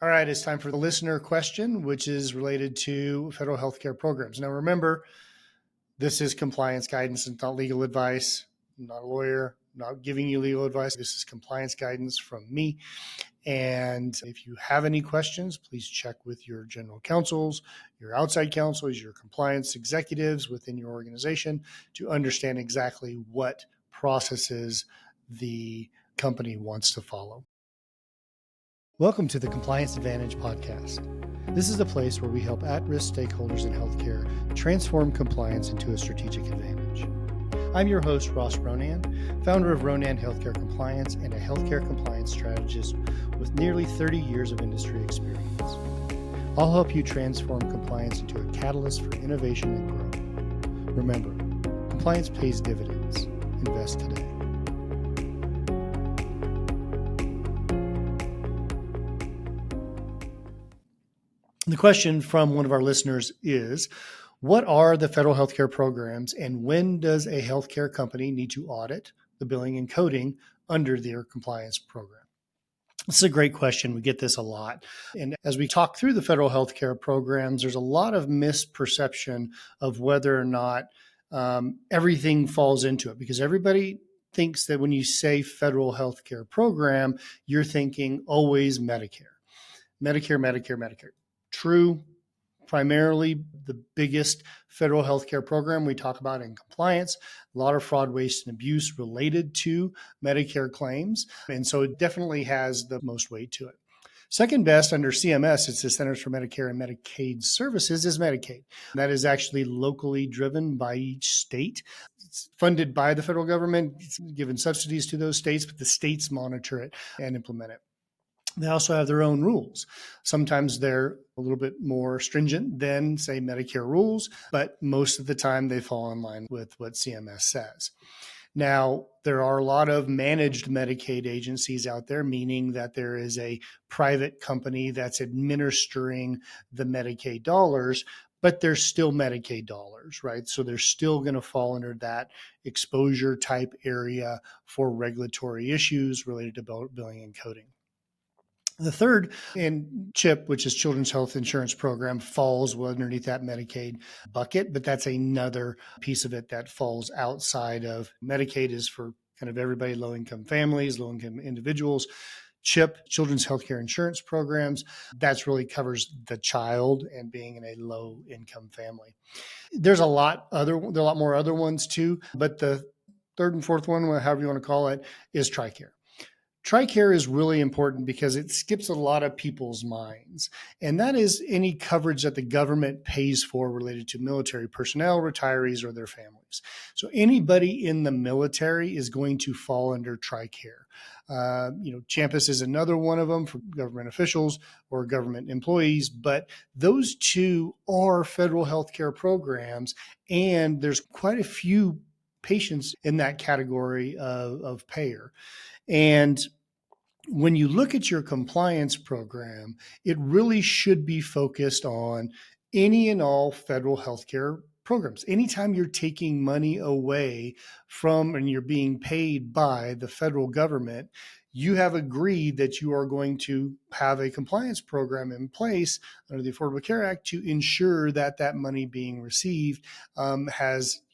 All right, it's time for the listener question, which is related to federal healthcare programs. Now, remember, this is compliance guidance and not legal advice. I'm not a lawyer, not giving you legal advice. This is compliance guidance from me. And if you have any questions, please check with your general counsels, your outside counsels, your compliance executives within your organization to understand exactly what processes the company wants to follow. Welcome to the Compliance Advantage podcast. This is the place where we help at-risk stakeholders in healthcare transform compliance into a strategic advantage. I'm your host, Ross Ronan, founder of Ronan Healthcare Compliance and a healthcare compliance strategist with nearly 30 years of industry experience. I'll help you transform compliance into a catalyst for innovation and growth. Remember, compliance pays dividends. Invest today. The question from one of our listeners is, what are the federal healthcare programs and when does a healthcare company need to audit the billing and coding under their compliance program? This is a great question. We get this a lot. And as we talk through the federal healthcare programs, there's a lot of misperception of whether or not everything falls into it, because everybody thinks that when you say federal healthcare program, you're thinking always Medicare. Medicare. True, primarily the biggest federal healthcare program we talk about in compliance, a lot of fraud, waste, and abuse related to Medicare claims. And so it definitely has the most weight to it. Second best under CMS, it's the Centers for Medicare and Medicaid Services, is Medicaid. That is actually locally driven by each state. It's funded by the federal government. It's given subsidies to those states, but the states monitor it and implement it. They also have their own rules. Sometimes they're a little bit more stringent than, say, Medicare rules, but most of the time they fall in line with what CMS says. Now, there are a lot of managed Medicaid agencies out there, meaning that there is a private company that's administering the Medicaid dollars, but they're still Medicaid dollars, right? So they're still going to fall under that exposure type area for regulatory issues related to billing and coding. The third, and CHIP, which is Children's Health Insurance Program, falls underneath that Medicaid bucket, but that's another piece of it that falls outside of Medicaid, is for kind of everybody, low-income families, low-income individuals. CHIP, Children's Healthcare Insurance Programs, that's really covers the child and being in a low-income family. There's a lot more other ones too, but the third and fourth one, however you want to call it, is TRICARE. TRICARE is really important because it skips a lot of people's minds, and that is any coverage that the government pays for related to military personnel, retirees, or their families. So anybody in the military is going to fall under TRICARE. Champus is another one of them for government officials or government employees, but those two are federal healthcare programs, and there's quite a few patients in that category of payer. And when you look at your compliance program, it really should be focused on any and all federal healthcare programs. Anytime you're taking money away from and you're being paid by the federal government, you have agreed that you are going to have a compliance program in place under the Affordable Care Act to ensure that that money being received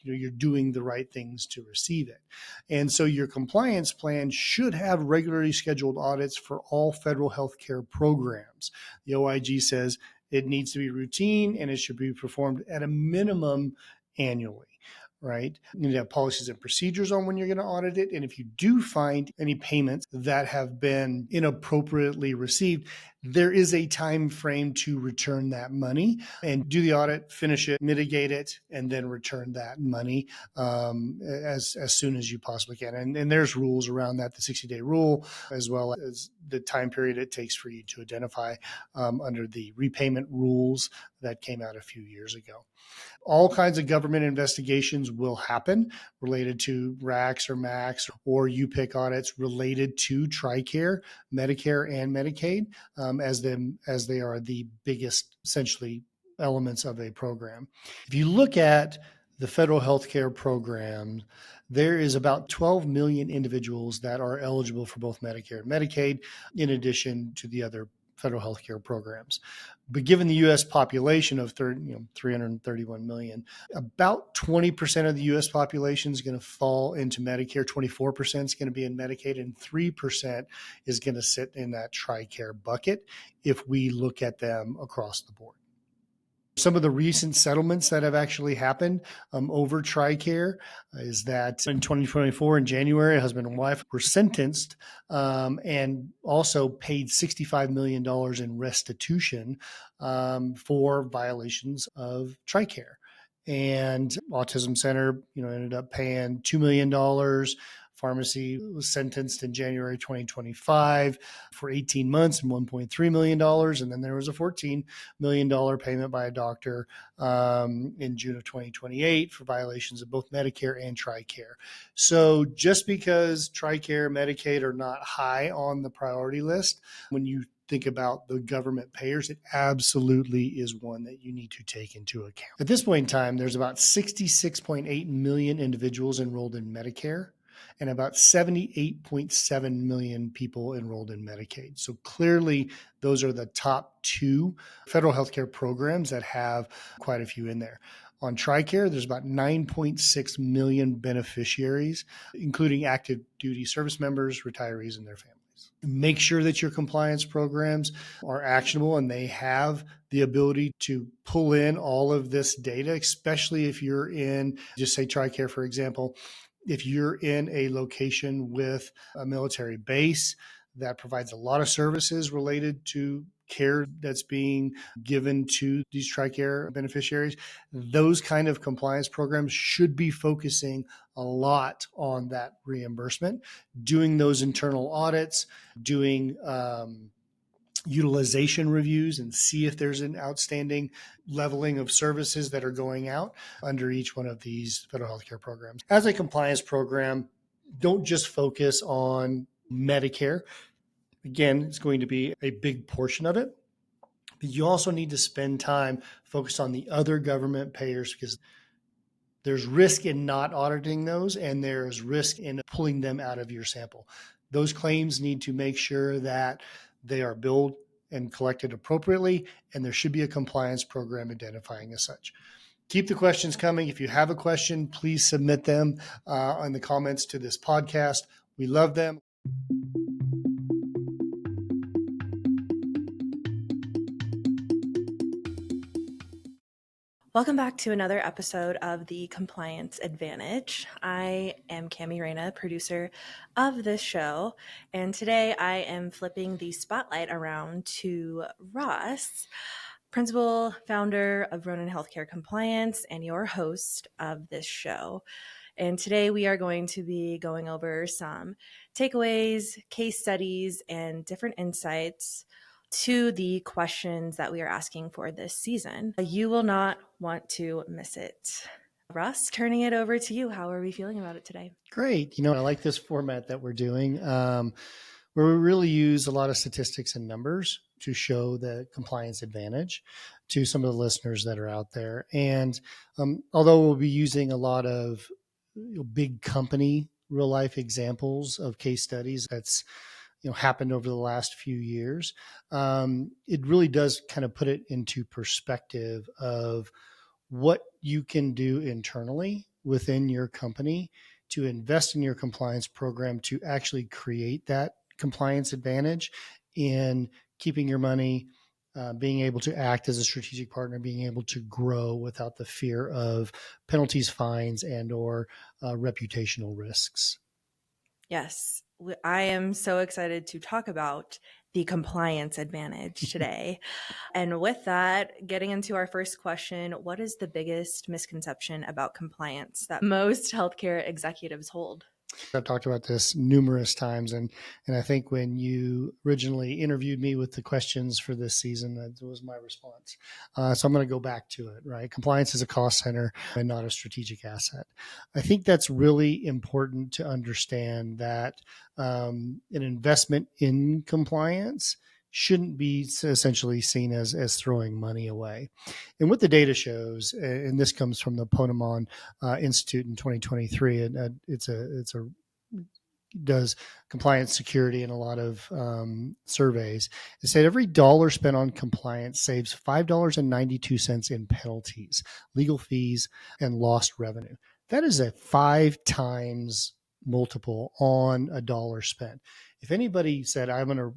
you're doing the right things to receive it. And so your compliance plan should have regularly scheduled audits for all federal healthcare programs. The OIG says it needs to be routine and it should be performed at a minimum annually. Right? You need to have policies and procedures on when you're going to audit it. And if you do find any payments that have been inappropriately received, there is a time frame to return that money and do the audit, finish it, mitigate it, and then return that money as soon as you possibly can. And there's rules around that, the 60-day rule, as well as the time period it takes for you to identify under the repayment rules that came out a few years ago. All kinds of government investigations will happen related to RACs or MACs or UPIC audits related to TRICARE, Medicare, and Medicaid, as they are the biggest, essentially, elements of a program. If you look at the federal healthcare program, there is about 12 million individuals that are eligible for both Medicare and Medicaid, in addition to the other federal healthcare programs. But given the U.S. population of 331 million, about 20% of the U.S. population is going to fall into Medicare, 24% is going to be in Medicaid, and 3% is going to sit in that TRICARE bucket if we look at them across the board. Some of the recent settlements that have actually happened over TRICARE is that in 2024, in January, a husband and wife were sentenced and also paid $65 million in restitution for violations of TRICARE. And Autism Center, ended up paying $2 million. Pharmacy was sentenced in January 2025 for 18 months and $1.3 million. And then there was a $14 million payment by a doctor in June of 2028 for violations of both Medicare and TRICARE. So just because TRICARE, Medicaid are not high on the priority list, when you think about the government payers, it absolutely is one that you need to take into account. At this point in time, there's about 66.8 million individuals enrolled in Medicare and about 78.7 million people enrolled in Medicaid. So clearly, those are the top two federal healthcare programs that have quite a few in there. On TRICARE, there's about 9.6 million beneficiaries, including active duty service members, retirees, and their families. Make sure that your compliance programs are actionable and they have the ability to pull in all of this data, especially if you're in, just say TRICARE, for example, if you're in a location with a military base that provides a lot of services related to care that's being given to these TRICARE beneficiaries, those kind of compliance programs should be focusing a lot on that reimbursement, doing those internal audits, doing utilization reviews and see if there's an outstanding leveling of services that are going out under each one of these federal healthcare programs. As a compliance program, don't just focus on Medicare. Again, it's going to be a big portion of it, but you also need to spend time focused on the other government payers because there's risk in not auditing those and there's risk in pulling them out of your sample. Those claims need to make sure that they are billed and collected appropriately, and there should be a compliance program identifying as such. Keep the questions coming. If you have a question, please submit them in the comments to this podcast. We love them. Welcome back to another episode of the Compliance Advantage. I am Kami Reyna, producer of this show, and today I am flipping the spotlight around to Ross, principal founder of Ronan Healthcare Compliance and your host of this show. And today we are going to be going over some takeaways, case studies, and different insights to the questions that we are asking for this season. You will not want to miss it. Ross, turning it over to you. How are we feeling about it today? Great. I like this format that we're doing where we really use a lot of statistics and numbers to show the compliance advantage to some of the listeners that are out there. And although we'll be using a lot of big company real life examples of case studies that's happened over the last few years, it really does kind of put it into perspective of what you can do internally within your company to invest in your compliance program to actually create that compliance advantage in keeping your money, being able to act as a strategic partner, being able to grow without the fear of penalties, fines, and or reputational risks. Yes, I am so excited to talk about the compliance advantage today. And with that, getting into our first question, what is the biggest misconception about compliance that most healthcare executives hold? I've talked about this numerous times, and I think when you originally interviewed me with the questions for this season, that was my response. So I'm going to go back to it, right? Compliance is a cost center and not a strategic asset. I think that's really important to understand that an investment in compliance shouldn't be essentially seen as throwing money away. And what the data shows, and this comes from the Ponemon Institute in 2023, and it's a does compliance security in a lot of surveys. They said every dollar spent on compliance saves $5.92 in penalties, legal fees, and lost revenue. That is a 5 times multiple on a dollar spent. If anybody said, I'm going to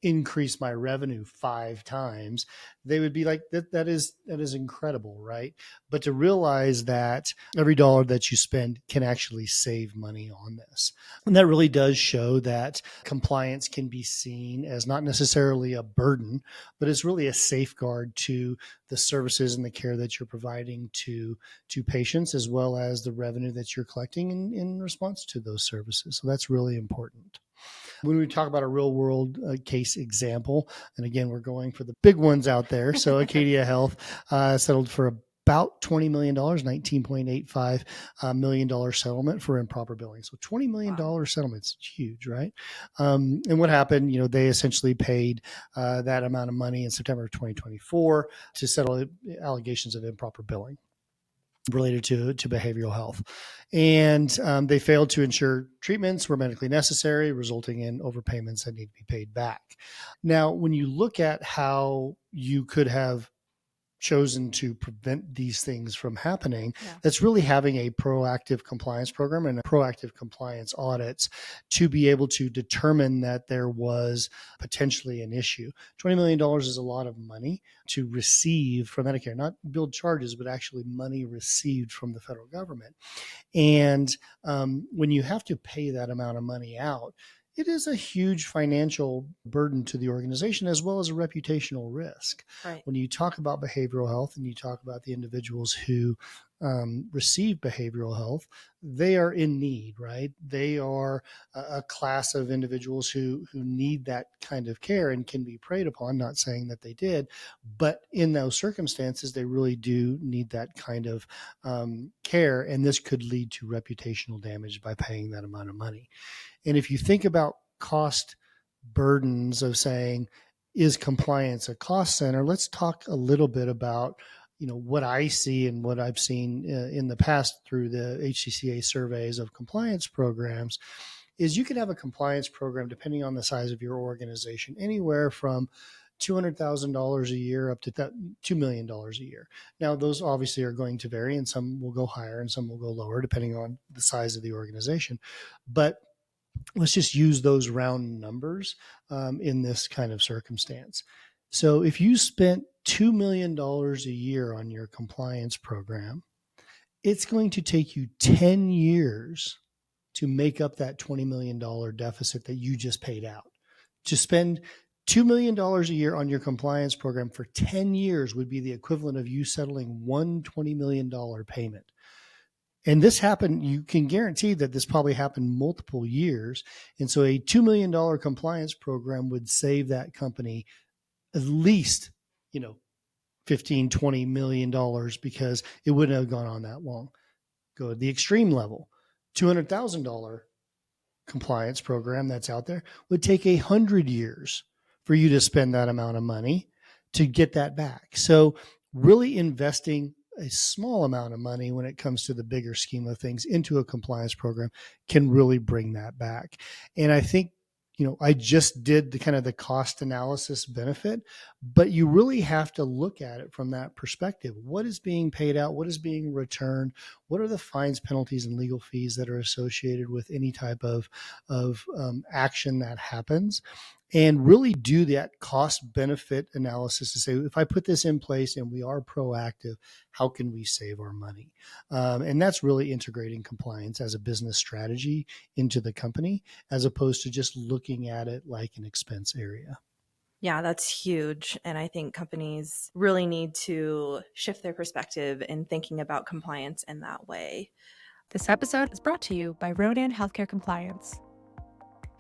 increase my revenue 5 times, they would be like, that is incredible, right? But to realize that every dollar that you spend can actually save money on this. And that really does show that compliance can be seen as not necessarily a burden, but it's really a safeguard to the services and the care that you're providing to patients, as well as the revenue that you're collecting in response to those services. So that's really important. When we talk about a real world case example, and again, we're going for the big ones out there. So Acadia Health settled for about $20 million, $19.85 million settlement for improper billing. So $20 million settlement, it's huge, right? And what happened, they essentially paid that amount of money in September of 2024 to settle allegations of improper billing related to behavioral health. And they failed to ensure treatments were medically necessary, resulting in overpayments that need to be paid back. Now, when you look at how you could have chosen to prevent these things from happening, that's really having a proactive compliance program and a proactive compliance audits to be able to determine that there was potentially an issue. $20 million is a lot of money to receive from Medicare, not billed charges, but actually money received from the federal government. And when you have to pay that amount of money out, it is a huge financial burden to the organization, as well as a reputational risk. Right. When you talk about behavioral health and you talk about the individuals who receive behavioral health, they are in need, right? They are a class of individuals who need that kind of care and can be preyed upon, not saying that they did, but in those circumstances, they really do need that kind of care. And this could lead to reputational damage by paying that amount of money. And if you think about cost burdens of saying, is compliance a cost center? Let's talk a little bit about, what I see and what I've seen in the past through the HCCA surveys of compliance programs is you could have a compliance program, depending on the size of your organization, anywhere from $200,000 a year up to $2 million a year. Now, those obviously are going to vary, and some will go higher and some will go lower, depending on the size of the organization. But let's just use those round numbers in this kind of circumstance. So if you spent $2 million a year on your compliance program, it's going to take you 10 years to make up that $20 million deficit that you just paid out. To spend $2 million a year on your compliance program for 10 years would be the equivalent of you settling one $20 million payment. And this happened, you can guarantee that this probably happened multiple years. And so a $2 million compliance program would save that company at least, $15, $20 million because it wouldn't have gone on that long. Go to the extreme level, $200,000 compliance program that's out there would take 100 years for you to spend that amount of money to get that back. So really investing a small amount of money when it comes to the bigger scheme of things into a compliance program can really bring that back. And I think, I just did the cost analysis benefit, but you really have to look at it from that perspective. What is being paid out? What is being returned? What are the fines, penalties, and legal fees that are associated with any type of action that happens? And really do that cost benefit analysis to say, if I put this in place and we are proactive, how can we save our money? And that's really integrating compliance as a business strategy into the company, as opposed to just looking at it like an expense area. Yeah, that's huge. And I think companies really need to shift their perspective in thinking about compliance in that way. This episode is brought to you by Ronan Healthcare Compliance.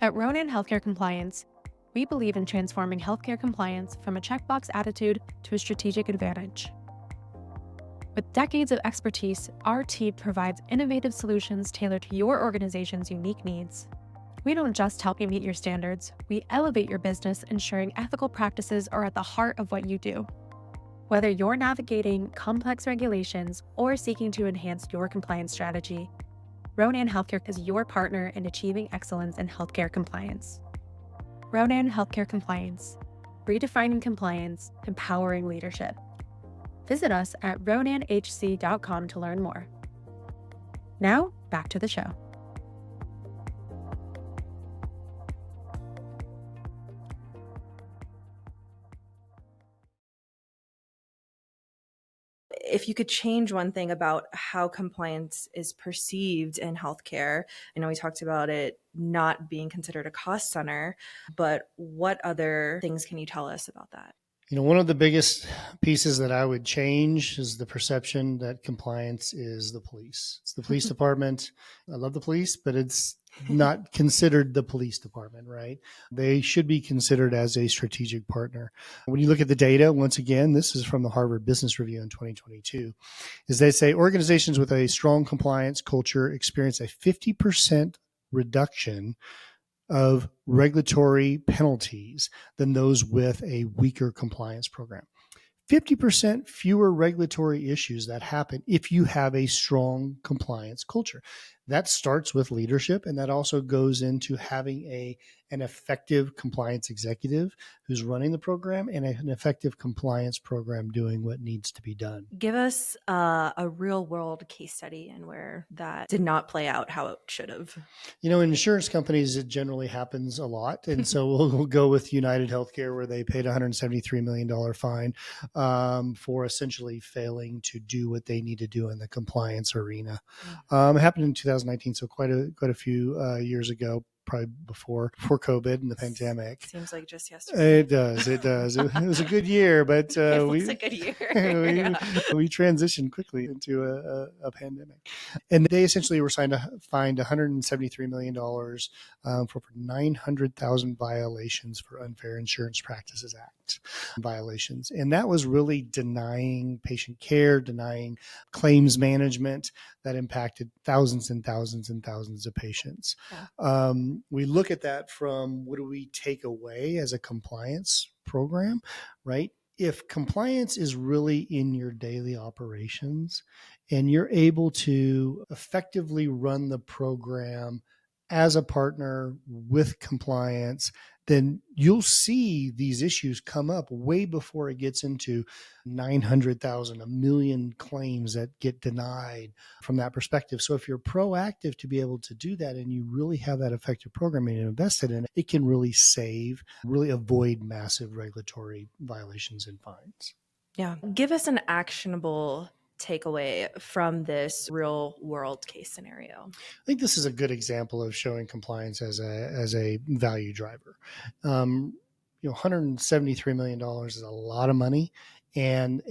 At Ronan Healthcare Compliance, we believe in transforming healthcare compliance from a checkbox attitude to a strategic advantage. With decades of expertise, our team provides innovative solutions tailored to your organization's unique needs. We don't just help you meet your standards, we elevate your business, ensuring ethical practices are at the heart of what you do. Whether you're navigating complex regulations or seeking to enhance your compliance strategy, Ronan Healthcare is your partner in achieving excellence in healthcare compliance. Ronan Healthcare Compliance, redefining compliance, empowering leadership. Visit us at ronanhc.com to learn more. Now, back to the show. If you could change one thing about how compliance is perceived in healthcare, I know we talked about it not being considered a cost center, but what other things can you tell us about that? One of the biggest pieces that I would change is the perception that compliance is the police. It's the police department. I love the police, but it's not considered the police department, right? They should be considered as a strategic partner. When you look at the data, once again, this is from the Harvard Business Review in 2022, is they say organizations with a strong compliance culture experience a 50% reduction of regulatory penalties than those with a weaker compliance program. 50% fewer regulatory issues that happen if you have a strong compliance culture. That starts with leadership, and that also goes into having an effective compliance executive who's running the program and an effective compliance program doing what needs to be done. Give us a real world case study and where that did not play out how it should have. In insurance companies, it generally happens a lot. And so we'll go with United Healthcare, where they paid $173 million fine for essentially failing to do what they need to do in the compliance arena. It happened in 2019, so quite a few years ago, probably before COVID and the pandemic. Seems like just yesterday. It does. It was a good year, but it was a good year. we transitioned quickly into a pandemic. And they essentially were fined $173 million for 900,000 violations for Unfair Insurance Practices Act violations. And that was really denying patient care, denying claims management that impacted thousands and thousands and thousands of patients. Yeah. We look at that from what do we take away as a compliance program, right? If compliance is really in your daily operations and you're able to effectively run the program as a partner with compliance, then you'll see these issues come up way before it gets into 900,000, 1 million claims that get denied from that perspective. So if you're proactive to be able to do that and you really have that effective programming and invested in it, it can really really avoid massive regulatory violations and fines. Yeah. Give us an actionable takeaway from this real world case scenario. I think this is a good example of showing compliance as a value driver. $173 million is a lot of money, and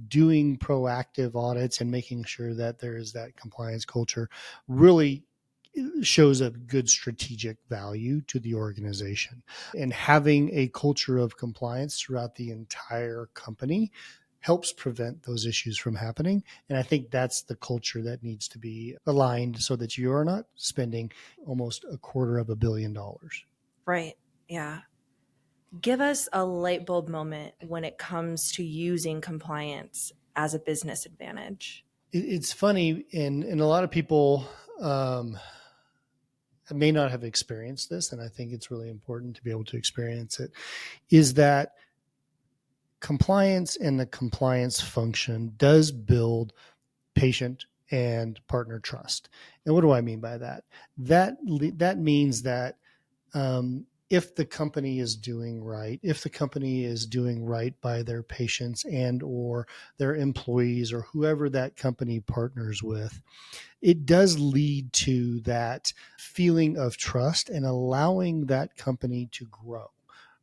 doing proactive audits and making sure that there is that compliance culture really shows a good strategic value to the organization. And having a culture of compliance throughout the entire company helps prevent those issues from happening. And I think that's the culture that needs to be aligned so that you are not spending almost $250 million. Right. Yeah. Give us a light bulb moment when it comes to using compliance as a business advantage. It's funny, and a lot of people may not have experienced this, and I think it's really important to be able to experience it, is that compliance and the compliance function does build patient and partner trust. And what do I mean by that? That means that if the company is doing right, by their patients and or their employees or whoever that company partners with, it does lead to that feeling of trust and allowing that company to grow.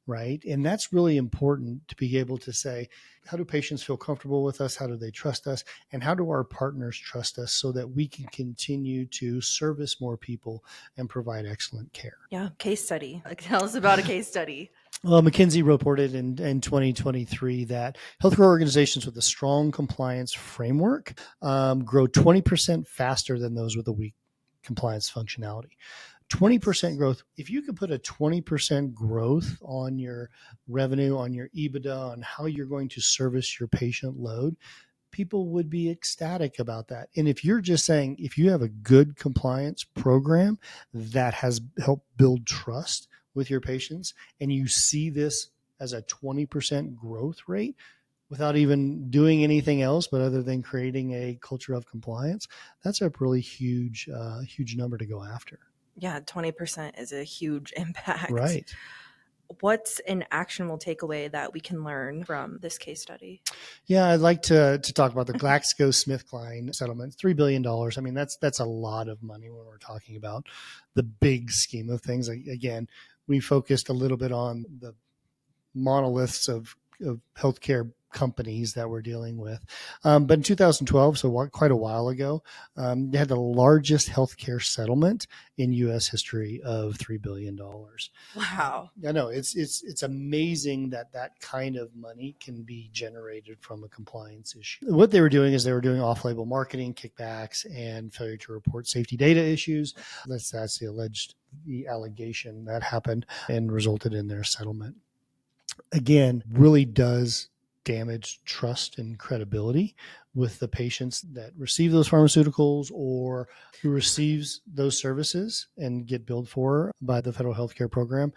Right. And that's really important to be able to say, how do patients feel comfortable with us? How do they trust us? And how do our partners trust us so that we can continue to service more people and provide excellent care? Yeah. Case study. Tell us about a case study. Well, McKinsey reported in 2023 that healthcare organizations with a strong compliance framework grow 20% faster than those with a weak compliance functionality. 20% growth. If you could put a 20% growth on your revenue, on your EBITDA, on how you're going to service your patient load, people would be ecstatic about that. And if you're just saying, if you have a good compliance program that has helped build trust with your patients, and you see this as a 20% growth rate without even doing anything else, but other than creating a culture of compliance, that's a really huge number to go after. Yeah, 20% is a huge impact. Right. What's an actionable takeaway that we can learn from this case study? Yeah, I'd like to talk about the GlaxoSmithKline settlement, $3 billion. I mean, that's a lot of money when we're talking about the big scheme of things. Again, we focused a little bit on the monoliths of healthcare companies that we're dealing with. But in 2012, so quite a while ago, they had the largest healthcare settlement in U.S. history of $3 billion. Wow. I know it's amazing that kind of money can be generated from a compliance issue. What they were doing is they were doing off-label marketing, kickbacks, and failure to report safety data issues. That's the allegation that happened and resulted in their settlement. Again, really does damage trust and credibility with the patients that receive those pharmaceuticals or who receives those services and get billed for by the federal healthcare program.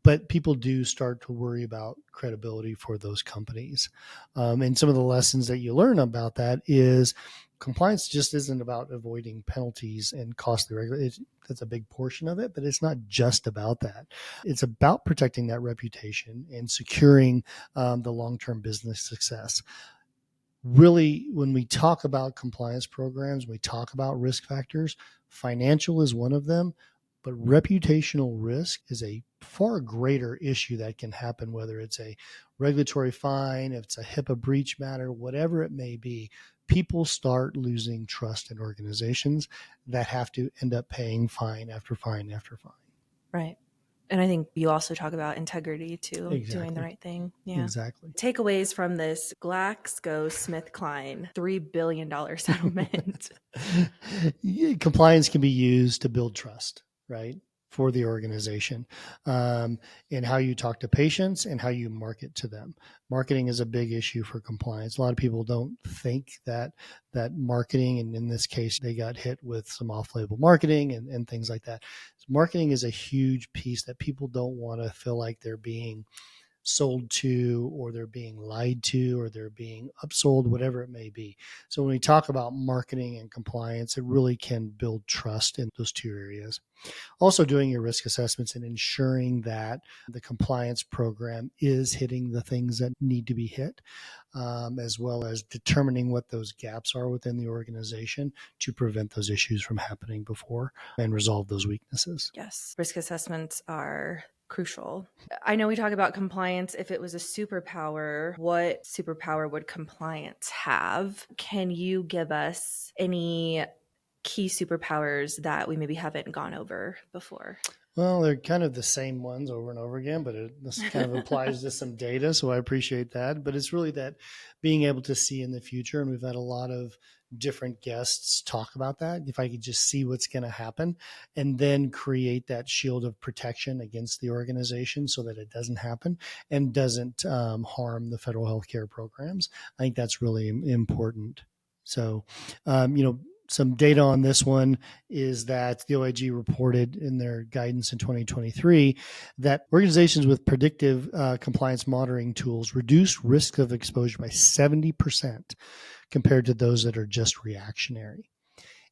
But people do start to worry about credibility for those companies. And some of the lessons that you learn about that is compliance just isn't about avoiding penalties and costly regulations. That's a big portion of it, but it's not just about that. It's about protecting that reputation and securing the long-term business success. Really, when we talk about compliance programs, we talk about risk factors. Financial is one of them, but reputational risk is a far greater issue that can happen, whether it's a regulatory fine, if it's a HIPAA breach matter, whatever it may be. People start losing trust in organizations that have to end up paying fine after fine after fine. Right. And I think you also talk about integrity too, Exactly. doing the right thing. Yeah. Exactly. Takeaways from this GlaxoSmithKline $3 billion settlement. Compliance can be used to build trust, right, for the organization, and how you talk to patients and how you market to them. Marketing is a big issue for compliance. A lot of people don't think that marketing, and in this case, they got hit with some off-label marketing and things like that. So marketing is a huge piece that people don't want to feel like they're being sold to, or they're being lied to, or they're being upsold, whatever it may be. So when we talk about marketing and compliance, it really can build trust in those two areas. Also doing your risk assessments and ensuring that the compliance program is hitting the things that need to be hit, as well as determining what those gaps are within the organization to prevent those issues from happening before and resolve those weaknesses. Yes. Risk assessments are crucial. I know we talk about compliance. If it was a superpower, what superpower would compliance have? Can you give us any key superpowers that we maybe haven't gone over before? Well, they're kind of the same ones over and over again, but this kind of applies to some data, so I appreciate that. But it's really that being able to see in the future, and we've had a lot of different guests talk about that. If I could just see what's going to happen and then create that shield of protection against the organization so that it doesn't happen and doesn't harm the federal healthcare programs, I think that's really important. So, some data on this one is that the OIG reported in their guidance in 2023 that organizations with predictive compliance monitoring tools reduce risk of exposure by 70% compared to those that are just reactionary.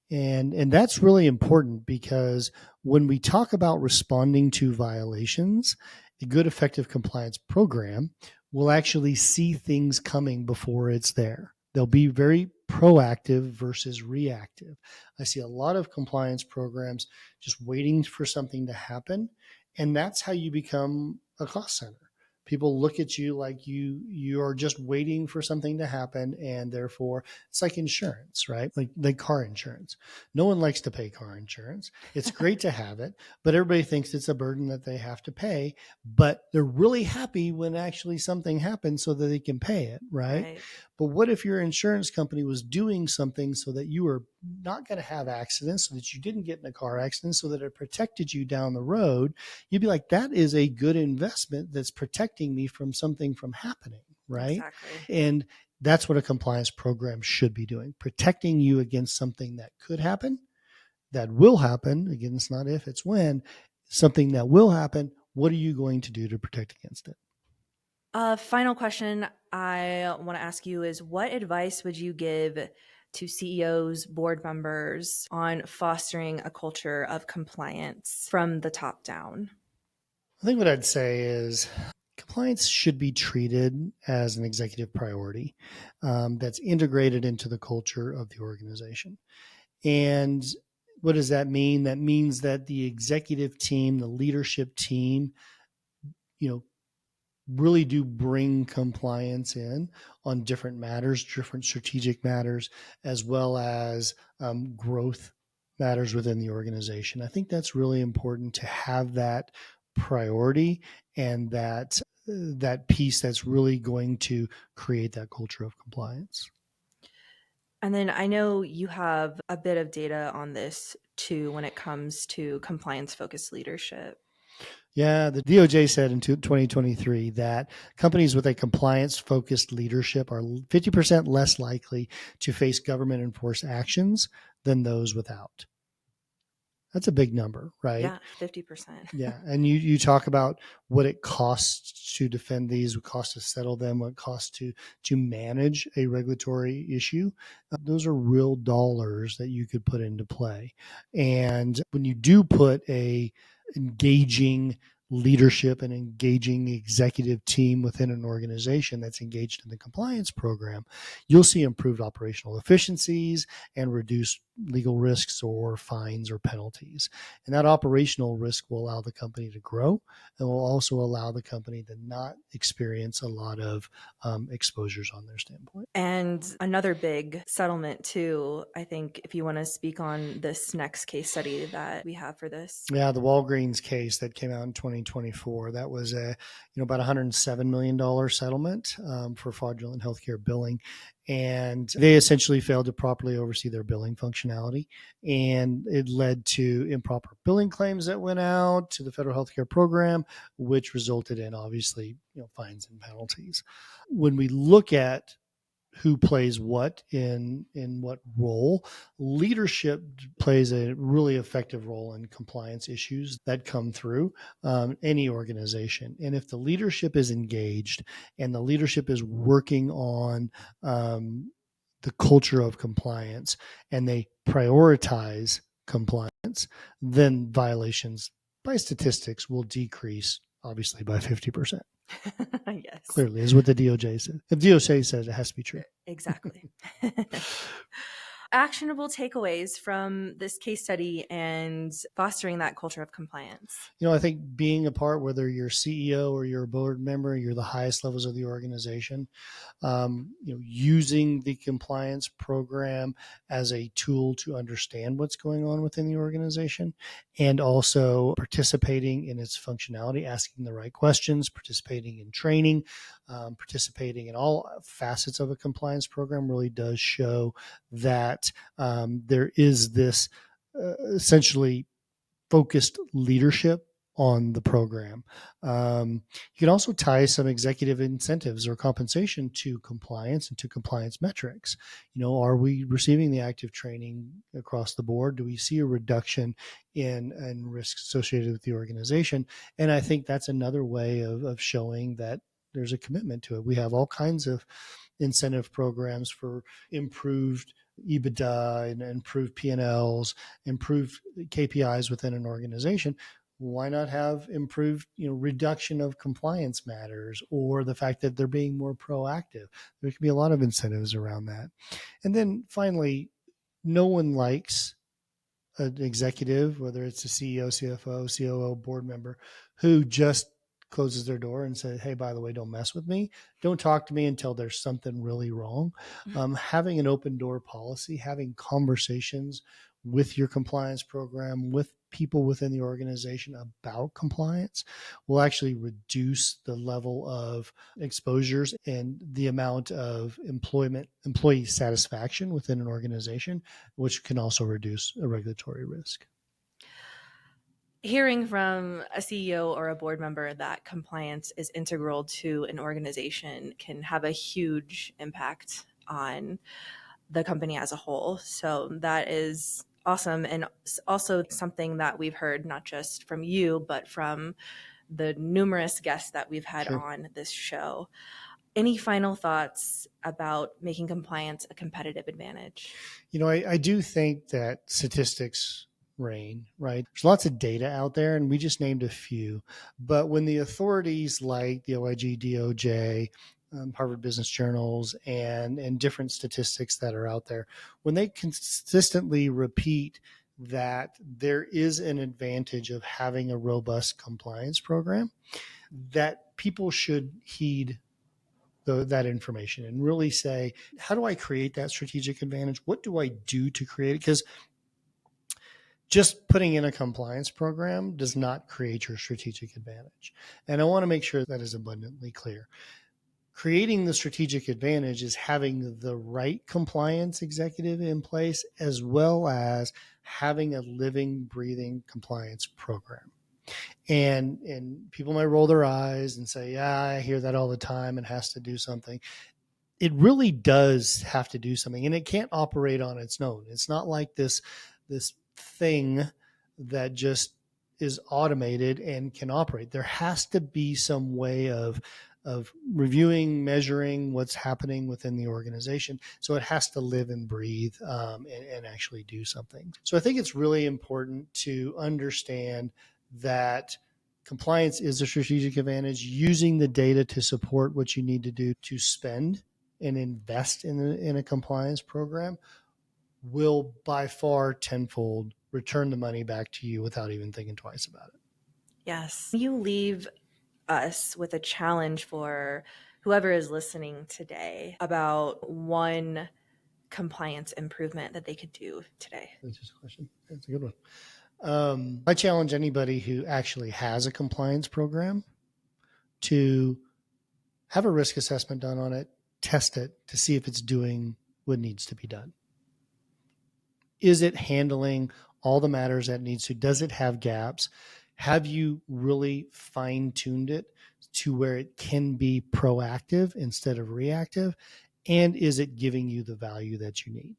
And that's really important because when we talk about responding to violations, a good effective compliance program will actually see things coming before it's there. They'll be very proactive versus reactive. I see a lot of compliance programs just waiting for something to happen, and that's how you become a cost center. People look at you like you are just waiting for something to happen, and therefore it's like insurance, right? Like car insurance. No one likes to pay car insurance. It's great to have it, but everybody thinks it's a burden that they have to pay, but they're really happy when actually something happens so that they can pay it, right? But what if your insurance company was doing something so that you were not going to have accidents, so that you didn't get in a car accident, so that it protected you down the road? You'd be like, that is a good investment that's protecting me from something from happening, right? Exactly. And that's what a compliance program should be doing, protecting you against something that could happen, that will happen. Again, it's not if, it's when. Something that will happen. What are you going to do to protect against it? Final question I want to ask you is, what advice would you give to CEOs, board members on fostering a culture of compliance from the top down? I think what I'd say is compliance should be treated as an executive priority that's integrated into the culture of the organization. And what does that mean? That means that the executive team, the leadership team, really do bring compliance in on different matters, different strategic matters, as well as growth matters within the organization. I think that's really important to have that priority and that piece that's really going to create that culture of compliance. And then I know you have a bit of data on this too when it comes to compliance-focused leadership. Yeah, the DOJ said in 2023 that companies with a compliance-focused leadership are 50% less likely to face government-enforced actions than those without. That's a big number, right? Yeah, 50%. Yeah. And you talk about what it costs to defend these, what it costs to settle them, what it costs to manage a regulatory issue. Those are real dollars that you could put into play. And when you do put a engaging leadership and engaging executive team within an organization that's engaged in the compliance program, you'll see improved operational efficiencies and reduced legal risks or fines or penalties. And that operational risk will allow the company to grow and will also allow the company to not experience a lot of exposures on their standpoint. And another big settlement too, I think, if you want to speak on this next case study that we have for this. Yeah, the Walgreens case that came out in 2024, that was about $107 million settlement for fraudulent healthcare billing. And they essentially failed to properly oversee their billing functionality. And it led to improper billing claims that went out to the federal healthcare program, which resulted in obviously fines and penalties. When we look at who plays what in what role, leadership plays a really effective role in compliance issues that come through any organization. And if the leadership is engaged and the leadership is working on the culture of compliance and they prioritize compliance, then violations by statistics will decrease obviously by 50%. Yes. Clearly, is what the DOJ said. If DOJ says, it has to be true. Exactly. Actionable takeaways from this case study and fostering that culture of compliance. I think being a part, whether you're CEO or you're a board member, you're the highest levels of the organization, using the compliance program as a tool to understand what's going on within the organization, and also participating in its functionality, asking the right questions, participating in training, participating in all facets of a compliance program really does show that there is this essentially focused leadership on the program. You can also tie some executive incentives or compensation to compliance and to compliance metrics. Are we receiving the active training across the board? Do we see a reduction in risks associated with the organization? And I think that's another way of showing that there's a commitment to it. We have all kinds of incentive programs for improved EBITDA and improved P&Ls, improved KPIs within an organization. Why not have improved, reduction of compliance matters or the fact that they're being more proactive? There can be a lot of incentives around that. And then finally, no one likes an executive, whether it's a CEO, CFO, COO, board member, who just closes their door and says, hey, by the way, don't mess with me. Don't talk to me until there's something really wrong. Having an open door policy, having conversations with your compliance program, with people within the organization about compliance will actually reduce the level of exposures and the amount of employee satisfaction within an organization, which can also reduce a regulatory risk. hearing from a CEO or a board member that compliance is integral to an organization can have a huge impact on the company as a whole. So that is awesome. And also something that we've heard not just from you, but from the numerous guests that we've had Sure. on this show. Any final thoughts about making compliance a competitive advantage? I do think that statistics reign, right? There's lots of data out there, and we just named a few. But when the authorities like the OIG, DOJ, Harvard Business Journals, and different statistics that are out there, when they consistently repeat that there is an advantage of having a robust compliance program, that people should heed that information and really say, how do I create that strategic advantage? What do I do to create it? Because just putting in a compliance program does not create your strategic advantage. And I want to make sure that is abundantly clear. Creating the strategic advantage is having the right compliance executive in place, as well as having a living, breathing compliance program. And people might roll their eyes and say, yeah, I hear that all the time. It has to do something. It really does have to do something, and it can't operate on its own. It's not like this thing that just is automated and can operate. There has to be some way of reviewing, measuring what's happening within the organization. So it has to live and breathe and actually do something. So I think it's really important to understand that compliance is a strategic advantage. Using the data to support what you need to do to spend and invest in a compliance program will by far tenfold return the money back to you without even thinking twice about it. Yes. You leave us with a challenge for whoever is listening today about one compliance improvement that they could do today. That's just a question. That's a good one. I challenge anybody who actually has a compliance program to have a risk assessment done on it, test it to see if it's doing what needs to be done. Is it handling all the matters that it needs to? Does it have gaps? Have you really fine-tuned it to where it can be proactive instead of reactive? And is it giving you the value that you need?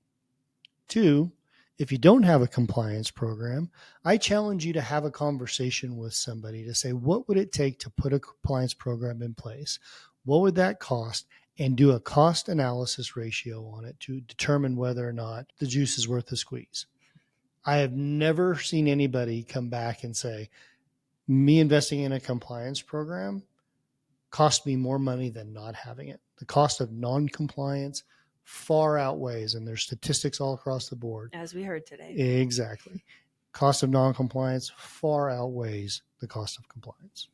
2, if you don't have a compliance program, I challenge you to have a conversation with somebody to say, what would it take to put a compliance program in place? What would that cost? And do a cost analysis ratio on it to determine whether or not the juice is worth the squeeze. I have never seen anybody come back and say, me investing in a compliance program cost me more money than not having it. The cost of non-compliance far outweighs, and there's statistics all across the board. As we heard today. Exactly. Cost of non-compliance far outweighs the cost of compliance.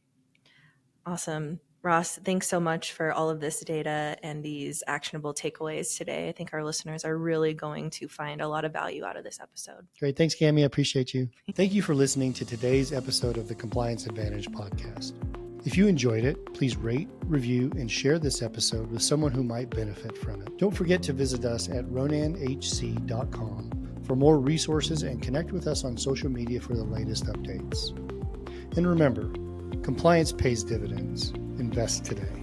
Awesome. Ross, thanks so much for all of this data and these actionable takeaways today. I think our listeners are really going to find a lot of value out of this episode. Great. Thanks, Kami. I appreciate you. Thank you for listening to today's episode of the Compliance Advantage podcast. If you enjoyed it, please rate, review, and share this episode with someone who might benefit from it. Don't forget to visit us at ronanhc.com for more resources and connect with us on social media for the latest updates. And remember, compliance pays dividends. Invest today.